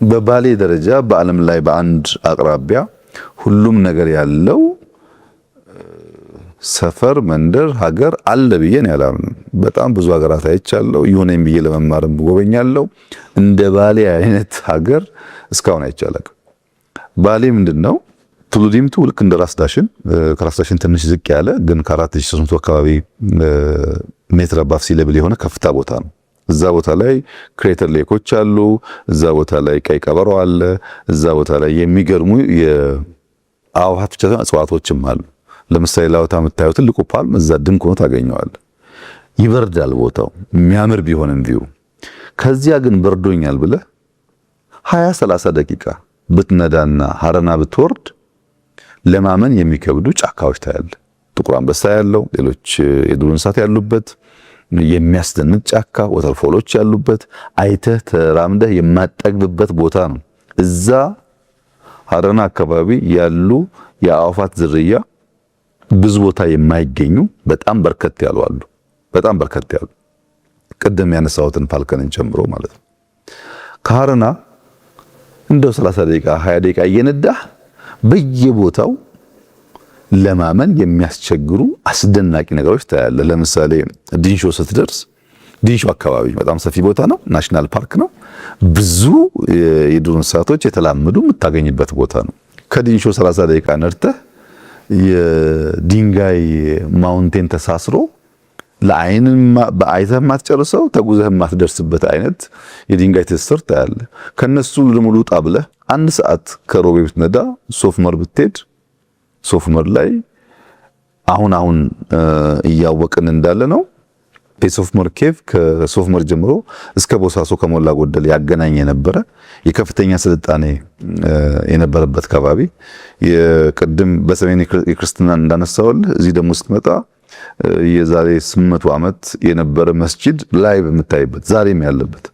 በባሌ ደረጃ በዓለም ላይ በአንድ አቅራቢያ ሁሉም ነገር ያለው ሰፈር፣ መንደር፣ ሀገር አለ ብዬ ነው ያላምንም። በጣም ብዙ ሀገራት አይቻለሁ። ይሁነኝ ብዬ ለመማርም ጎበኛለሁ። እንደ ባሌ አይነት ሀገር እስካሁን አይቻልም። ባሌ ምንድነው? ቱሉ ዲምቱ ልክ እንደ ራስ ዳሽን ከራስ ዳሽን ትንሽ ዝቅ ያለ ግን ከ4300 አካባቢ ሜትር አባፍ ሲ ሌቭል የሆነ ከፍታ ቦታ ነው። እዛ ቦታ ላይ ክሬተር ሌኮች አሉ። እዛ ቦታ ላይ ቀይ ቀበሮ አለ። እዛ ቦታ ላይ የሚገርሙ የአዕዋፋት ብቻ ሳይሆን እጽዋቶችም አሉ። ለምሳሌ ላውታ የምታየው ትልቁ ፓልም እዛ ድንቅ ሆኖ ታገኘዋለህ። ይበርዳል ቦታው የሚያምር ቢሆንም ቪው። ከዚያ ግን በርዶኛል ብለህ 20-30 ደቂቃ ብትነዳና ሀረና ብትወርድ ለማመን የሚከብዱ ጫካዎች ታያለህ። ጥቁር አንበሳ ያለው ሌሎች የዱር እንስሳት ያሉበት የሚያስደንቅ ጫካ፣ ወተርፎሎች ያሉበት አይተህ ተራምደህ የማጠግብበት ቦታ ነው። እዛ ሀረና አካባቢ ያሉ የአዕዋፋት ዝርያ ብዙ ቦታ የማይገኙ በጣም በርከት ያሉ አሉ። በጣም በርከት ያሉ ቅድም ያነሳሁትን ፋልከንን ጨምሮ ማለት ነው። ከሀረና እንደው 30 ደቂቃ 20 ደቂቃ እየነዳህ በየቦታው ለማመን የሚያስቸግሩ አስደናቂ ነገሮች ታያለህ። ለምሳሌ ዲንሾ ስትደርስ፣ ዲንሾ አካባቢ በጣም ሰፊ ቦታ ነው፣ ናሽናል ፓርክ ነው። ብዙ የዱር እንስሳቶች የተላመዱ የምታገኝበት ቦታ ነው። ከዲንሾ 30 ደቂቃ ነድተህ የድንጋይ ማውንቴን ተሳስሮ ለአይን በአይተህ ማትጨርሰው ተጉዘህ ማትደርስበት አይነት የድንጋይ ትስስር ታያለህ። ከነሱ ለሙሉ ጣ ብለህ 1 ሰዓት ከሮቤ ብትነዳ ሶፍመር ብትሄድ ሶፍመር ላይ አሁን እያወቅን እንዳለ ነው የሶፍመር ኬቭ ከሶፍመር ጀምሮ እስከ ቦሳሶ ከሞላ ጎደል ያገናኝ የነበረ የከፍተኛ ስልጣኔ የነበረበት አካባቢ የቅድም በሰሜን የክርስትና እንዳነሳውልህ እዚህ ደግሞ ስትመጣ የዛሬ 800 ዓመት የነበረ መስጂድ ላይ በምታይበት ዛሬም ያለበት